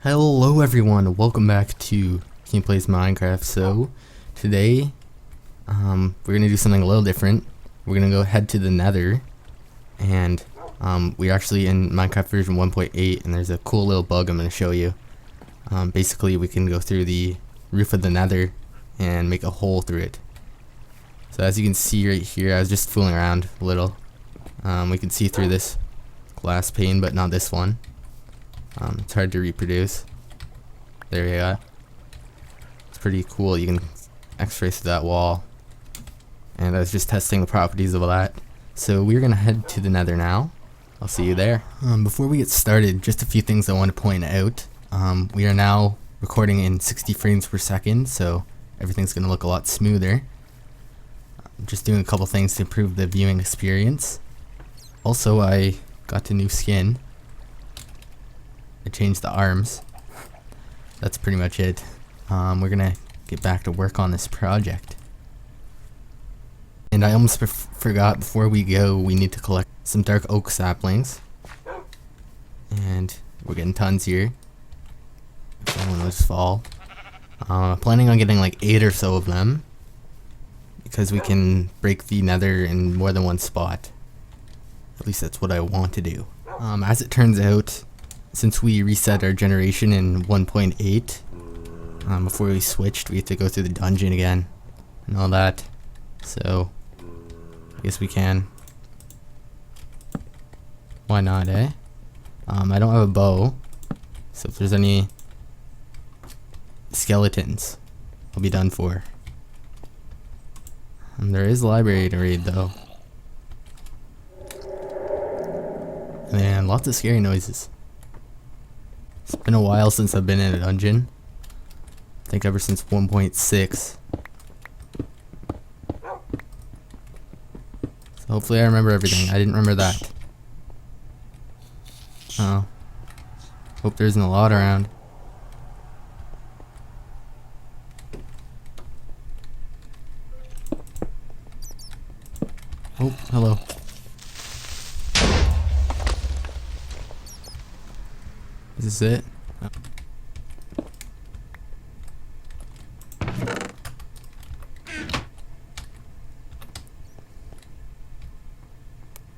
Hello everyone, welcome back to Keen Plays Minecraft. So today we're gonna do something a little different. We're gonna go head to the Nether, and we're actually in Minecraft version 1.8, and there's a cool little bug I'm gonna show you. Basically we can go through the roof of the Nether and make a hole through it. So as you can see right here, I was just fooling around a little. We can see through this glass pane, but not this one. It's hard to reproduce. There you go. It's pretty cool. You can x-ray through that wall. And I was just testing the properties of that. So we're gonna head to the Nether now. I'll see you there. Before we get started, just a few things I want to point out. We are now recording in 60 frames per second, so everything's gonna look a lot smoother. I'm just doing a couple things to improve the viewing experience. Also, I got a new skin. I changed the arms. That's pretty much it. We're gonna get back to work on this project. And I almost forgot, before we go, we need to collect some dark oak saplings. And we're getting tons here. If one will just fall. Planning on getting like 8 or so of them, because we can break the Nether in more than one spot. At least that's what I want to do. As it turns out, since we reset our generation in 1.8, before we switched, we have to go through the dungeon again and all that. So I guess we can. Why not, eh? I don't have a bow, so if there's any skeletons, I'll be done for. There is a library to read though. And lots of scary noises. It's been a while since I've been in a dungeon. I think ever since 1.6. So hopefully I remember everything. I didn't remember that. Oh. Hope there isn't a lot around. Oh, hello. Is this it?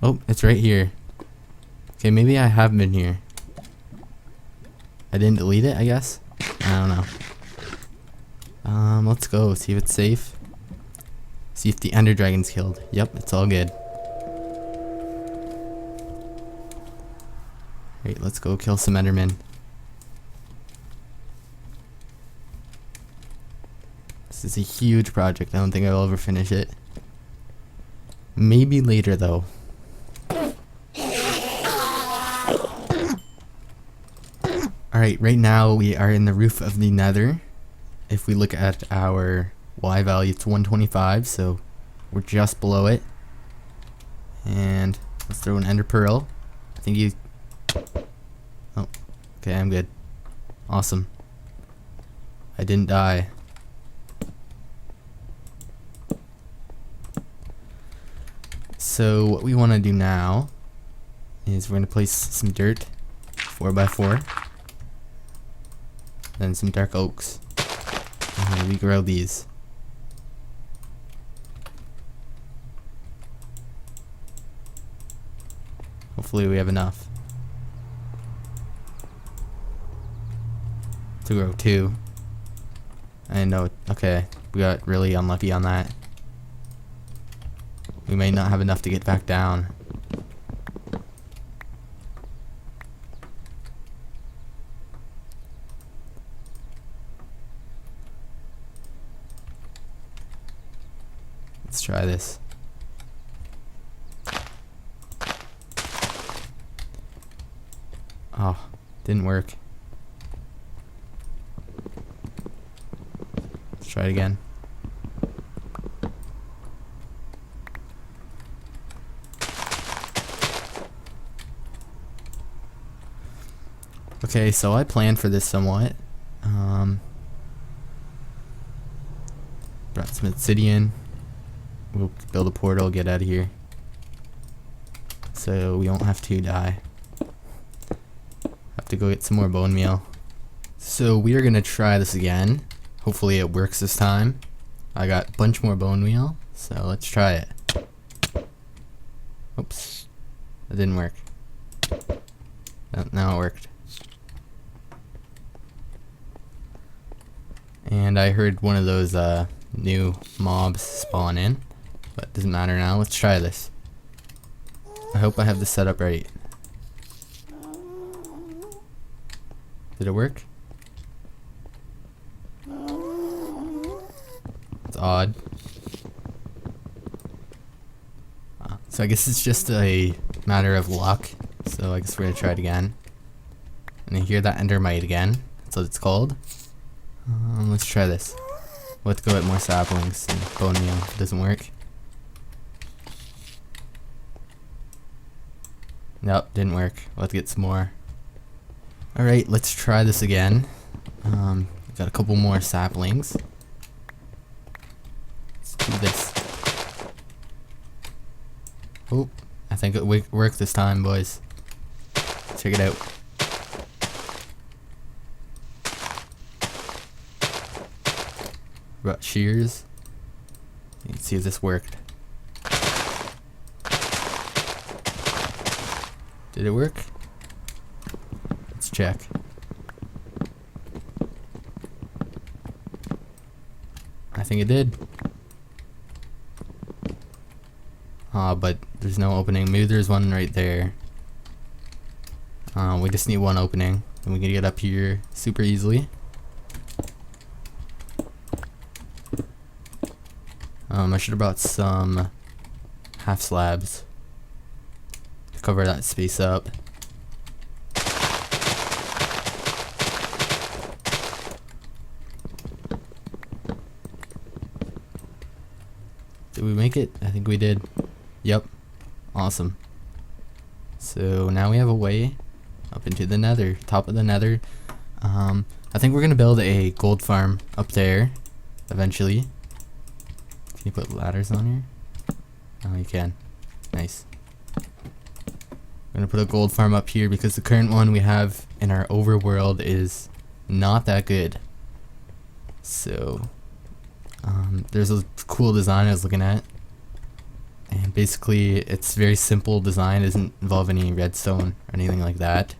Oh, it's right here. Okay, maybe I have been here. I didn't delete it, I guess? I don't know. Let's go, see if it's safe. See if the Ender Dragon's killed. Yep, it's all good. Alright, let's go kill some Endermen. This is a huge project. I don't think I'll ever finish it. Maybe later though. Alright, right now we are in the roof of the Nether. If we look at our Y value, it's 125, so we're just below it. And let's throw an Ender Pearl. I think you... Oh, okay, I'm good. Awesome. I didn't die. So what we want to do now is we're going to place some dirt, 4x4, then some dark oaks, and we grow these. Hopefully we have enough to grow 2. I know, okay, we got really unlucky on that. We may not have enough to get back down. Let's try this. Oh, didn't work. Let's try it again. Okay, so I planned for this somewhat. Brought some obsidian. We'll build a portal, get out of here, so we won't have to die. Have to go get some more bone meal. So we are gonna try this again. Hopefully it works this time. I got a bunch more bone meal, so let's try it. Oops, that didn't work. Now it worked. And I heard one of those new mobs spawn in, but it doesn't matter now. Let's try this. I hope I have this set up right. Did it work? It's odd. So I guess it's just a matter of luck. So I guess we're gonna try it again. And I hear that endermite again. That's what it's called. Let's try this. Let's go at more saplings and bone meal if it doesn't work. Nope, didn't work. Let's get some more. Alright, let's try this again. Got a couple more saplings. Let's do this. Oh, I think it worked this time, boys. Check it out. Got shears. You can see if this worked. Did it work? Let's check. I think it did. But there's no opening. Maybe there's one right there. We just need one opening, and we can get up here super easily. I should have brought some half slabs to cover that space up. Did we make it? I think we did. Yep. Awesome. So now we have a way up into the nether, top of the nether. I think we're gonna build a gold farm up there eventually. Can you put ladders on here? Oh, you can. Nice. I'm gonna put a gold farm up here because the current one we have in our overworld is not that good. So there's a cool design I was looking at, and basically it's very simple design. It doesn't involve any redstone or anything like that.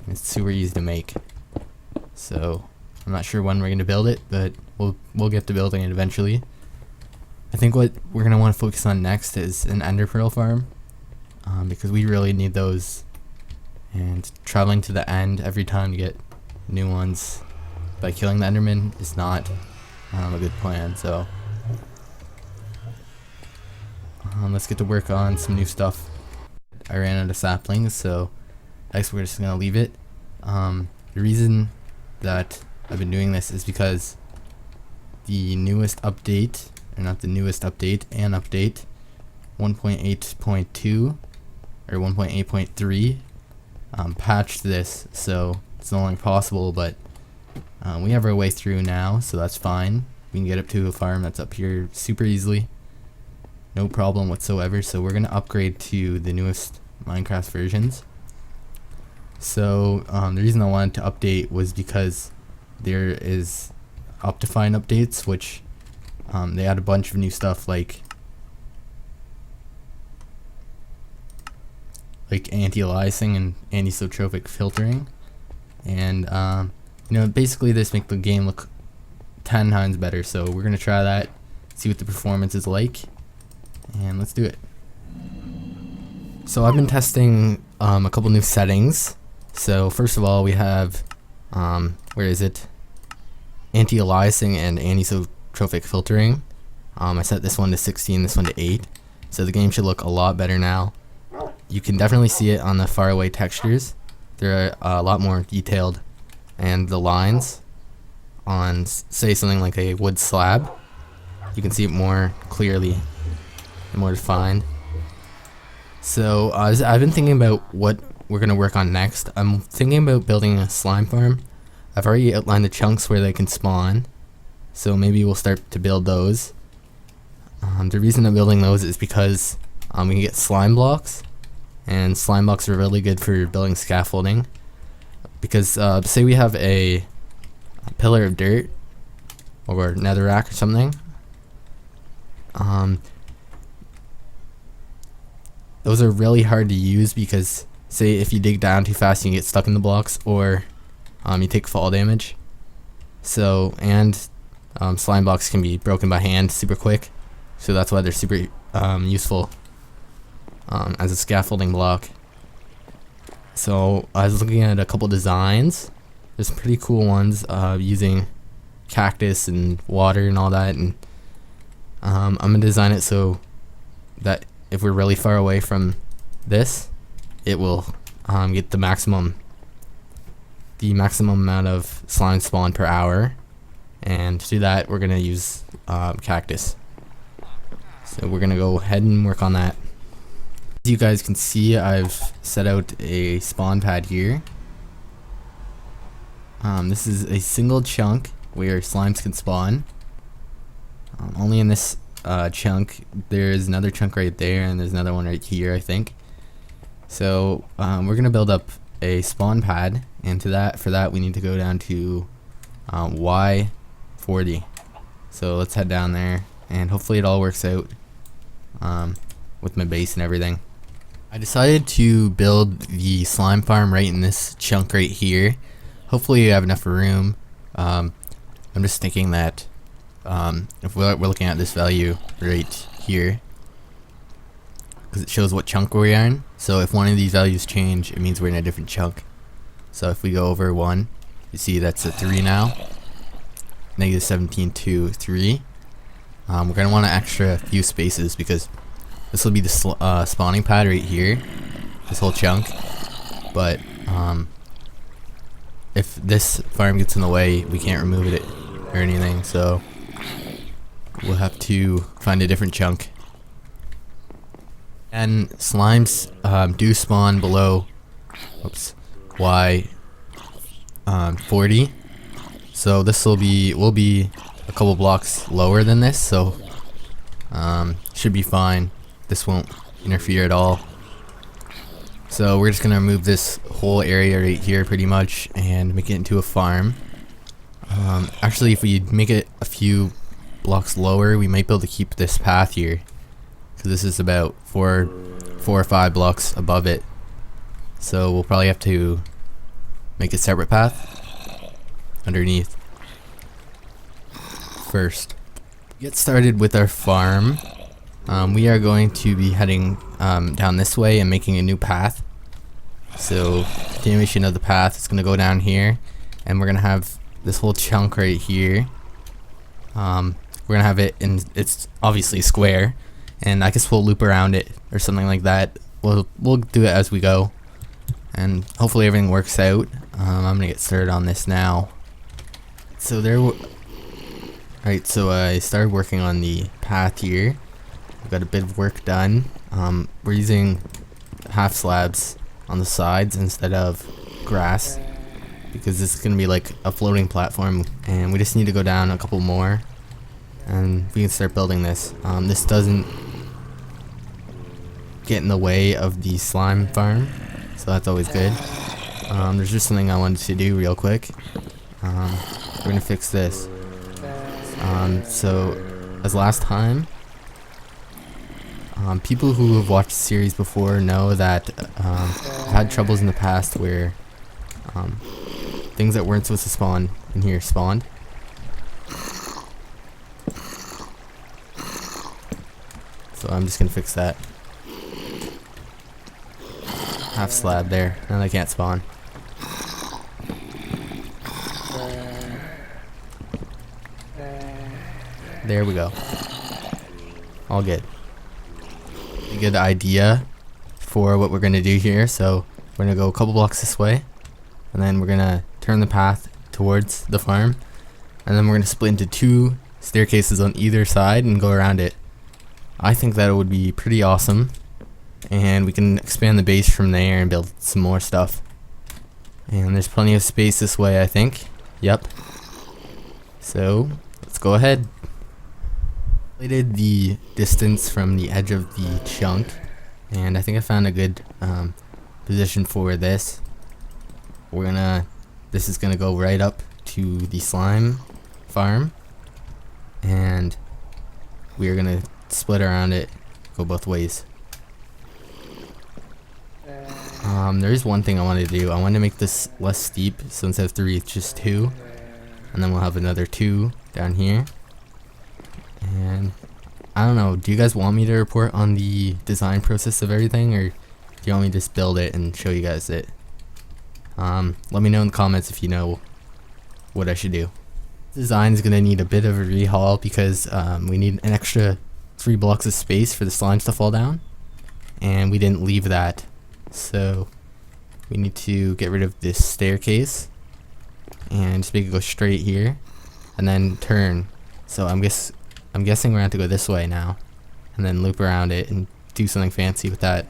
It's super easy to make. So I'm not sure when we're gonna build it, but we'll get to building it eventually. I think what we're gonna want to focus on next is an ender pearl farm, because we really need those. And traveling to the end every time to get new ones by killing the enderman is not a good plan. So let's get to work on some new stuff. I ran out of saplings, so I guess we're just gonna leave it. The reason that I've been doing this is because the newest update, or not the newest update, an update 1.8.2 or 1.8.3 patched this, so it's no longer possible, but we have our way through now, so that's fine. We can get up to a farm that's up here super easily, no problem whatsoever. So we're gonna upgrade to the newest Minecraft versions. So the reason I wanted to update was because there is Optifine updates, which they add a bunch of new stuff like anti-aliasing and anisotropic filtering, and you know, basically this make the game look 10 times better. So we're gonna try that, see what the performance is like, and let's do it. So I've been testing a couple new settings. So first of all, we have where is it? Anti-aliasing and anisotropic filtering. I set this one to 16, this one to 8. So the game should look a lot better now. You can definitely see it on the faraway textures. They're a lot more detailed, and the lines on, say, something like a wood slab, you can see it more clearly and more defined. So I've been thinking about what we're going to work on next. I'm thinking about building a slime farm. I've already outlined the chunks where they can spawn, so maybe we'll start to build those. The reason I'm building those is because we can get slime blocks, and slime blocks are really good for building scaffolding. because say we have a pillar of dirt or netherrack or something, those are really hard to use because say if you dig down too fast you can get stuck in the blocks, or you take fall damage. So slime blocks can be broken by hand super quick, so that's why they're super useful as a scaffolding block. So I was looking at a couple designs. There's some pretty cool ones using cactus and water and all that, and I'm gonna design it so that if we're really far away from this, it will get the maximum amount of slime spawn per hour, and to do that we're gonna use cactus. So we're gonna go ahead and work on that. As you guys can see, I've set out a spawn pad here. This is a single chunk where slimes can spawn. Only in this chunk. There's another chunk right there, and there's another one right here, I think. So we're gonna build up a spawn pad, and for that we need to go down to Y40. So let's head down there, and hopefully it all works out with my base and everything. I decided to build the slime farm right in this chunk right here. Hopefully you have enough room. I'm just thinking that if we're looking at this value right here, because it shows what chunk we're in. So if one of these values change, it means we're in a different chunk. So if we go over 1, you see that's a 3 now. Negative 17 to 3. We're going to want an extra few spaces because this will be the spawning pad right here, this whole chunk. But if this farm gets in the way, we can't remove it or anything, so we'll have to find a different chunk. And slimes do spawn below Y40, so this will be a couple blocks lower than this, so should be fine. This won't interfere at all. So we're just gonna remove this whole area right here pretty much and make it into a farm. Actually, if we make it a few blocks lower, we might be able to keep this path here, because this is about four or 5 blocks above it. So we'll probably have to make a separate path underneath first. Get started with our farm. We are going to be heading down this way and making a new path. So continuation of the path is going to go down here, and we're going to have this whole chunk right here. We're going to have it in, it's obviously square, and I guess we'll loop around it or something like that. We'll do it as we go, and hopefully everything works out. I'm going to get started on this now. So Alright, so I started working on the path here. I've got a bit of work done. We're using half slabs on the sides instead of grass, because this is going to be like a floating platform, and we just need to go down a couple more and we can start building this. This doesn't get in the way of the slime farm, so that's always good. There's just something I wanted to do real quick. We're going to fix this. So as last time, people who have watched the series before know that I've had troubles in the past where things that weren't supposed to spawn in here spawned. So I'm just gonna fix that. Half slab there, and they can't spawn. There we go. All good. A good idea for what we're gonna do here. So we're gonna go a couple blocks this way, and then we're gonna turn the path towards the farm, and then we're gonna split into 2 staircases on either side and go around it. I think that would be pretty awesome, and we can expand the base from there and build some more stuff. And there's plenty of space this way, I think. Yep. So let's go ahead. Calculated the distance from the edge of the chunk, and I think I found a good position for this. this is gonna go right up to the slime farm, and we are gonna split around it, go both ways. There is one thing I wanted to do. I wanted to make this less steep, so instead of 3 it's just 2, and then we'll have another 2 down here. And I don't know, do you guys want me to report on the design process of everything, or do you want me to just build it and show you guys it? Let me know in the comments if you know what I should do. Design is gonna need a bit of a rehaul because we need an extra 3 blocks of space for the slimes to fall down, and we didn't leave that, so we need to get rid of this staircase and just make it go straight here and then turn. So I'm guessing we're gonna have to go this way now and then loop around it and do something fancy with that.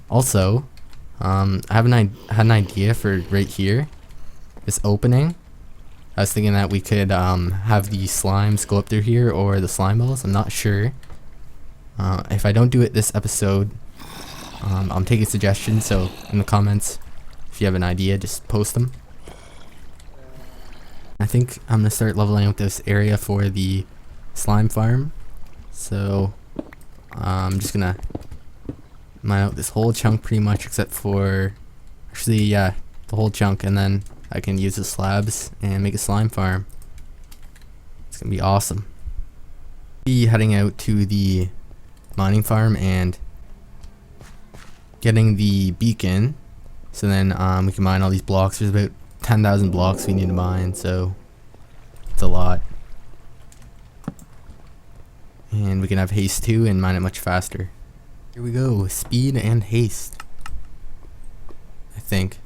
Also, I had an idea for right here, this opening. I was thinking that we could have the slimes go up through here, or the slime balls. I'm not sure. If I don't do it this episode, I'm taking suggestions, so in the comments, if you have an idea, just post them. I think I'm gonna start leveling up this area for the slime farm. So I'm just gonna mine out this whole chunk pretty much, except for, actually, yeah, the whole chunk, and then I can use the slabs and make a slime farm. It's gonna be awesome. Be heading out to the mining farm and getting the beacon, so then we can mine all these blocks. There's about 10,000 blocks we need to mine, so it's a lot. And we can have haste too and mine it much faster. Here we go, speed and haste. I think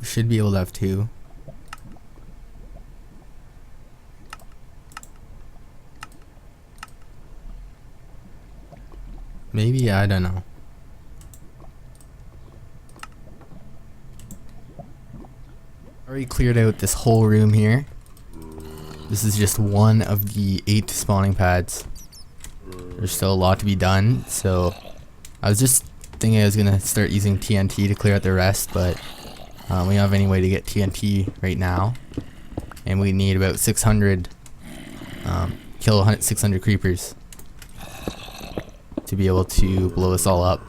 we should be able to have 2. Maybe, I don't know. Already cleared out this whole room here. This is just one of the 8 spawning pads. There's still a lot to be done, so I was just thinking I was gonna start using TNT to clear out the rest, but we don't have any way to get TNT right now, and we need about 600 kill 600 creepers to be able to blow this all up.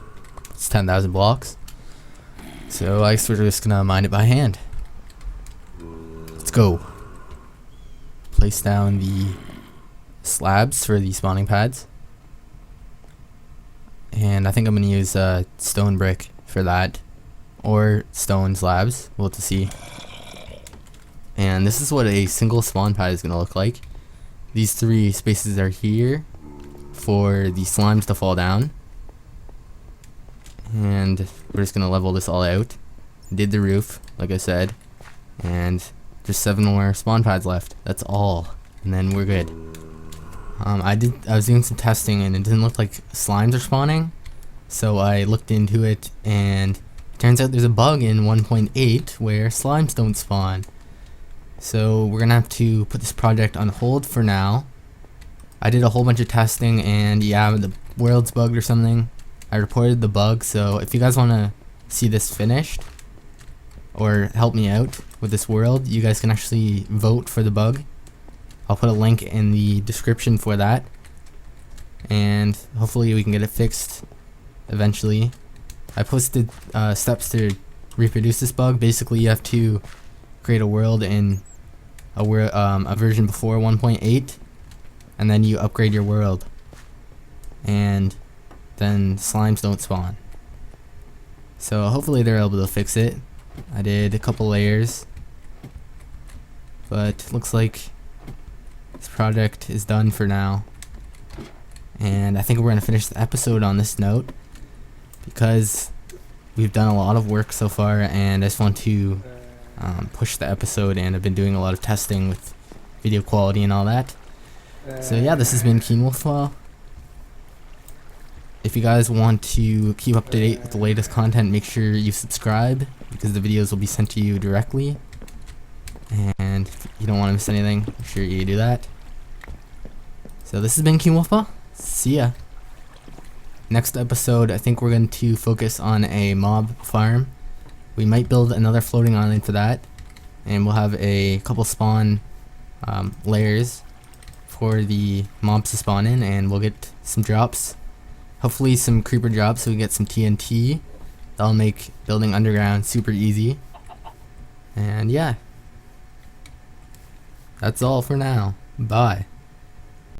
It's 10,000 blocks, so I guess we're just gonna mine it by hand. Let's go. Place down the slabs for the spawning pads, and I think I'm gonna use stone brick for that, or stone slabs. We'll have to see. And this is what a single spawn pad is gonna look like. These 3 spaces are here for the slimes to fall down, and we're just gonna level this all out. Did the roof, like I said, and just 7 more spawn pads left. That's all, and then we're good. I was doing some testing and it didn't look like slimes are spawning, so I looked into it, and turns out there's a bug in 1.8 where slimes don't spawn. So we're gonna have to put this project on hold for now. I did a whole bunch of testing, and yeah, the world's bugged or something. I reported the bug, so if you guys want to see this finished or help me out with this world, you guys can actually vote for the bug. I'll put a link in the description for that, and hopefully we can get it fixed eventually. I posted steps to reproduce this bug. Basically, you have to create a world in a version before 1.8, and then you upgrade your world, and then slimes don't spawn. So hopefully they're able to fix it. I did a couple layers, but looks like this project is done for now. And I think we're gonna finish the episode on this note, because we've done a lot of work so far, and I just want to push the episode, and I've been doing a lot of testing with video quality and all that. So yeah, this has been KeenWolfPaw. If you guys want to keep up to date with the latest content, make sure you subscribe, because the videos will be sent to you directly. And if you don't want to miss anything, make sure you do that. So this has been KeenWolfPaw. See ya. Next episode, I think we're going to focus on a mob farm. we might build another floating island for that, and we'll have a couple spawn layers for the mobs to spawn in, and we'll get some drops. Hopefully some creeper drops so we get some TNT. That'll make building underground super easy. And yeah, that's all for now. Bye.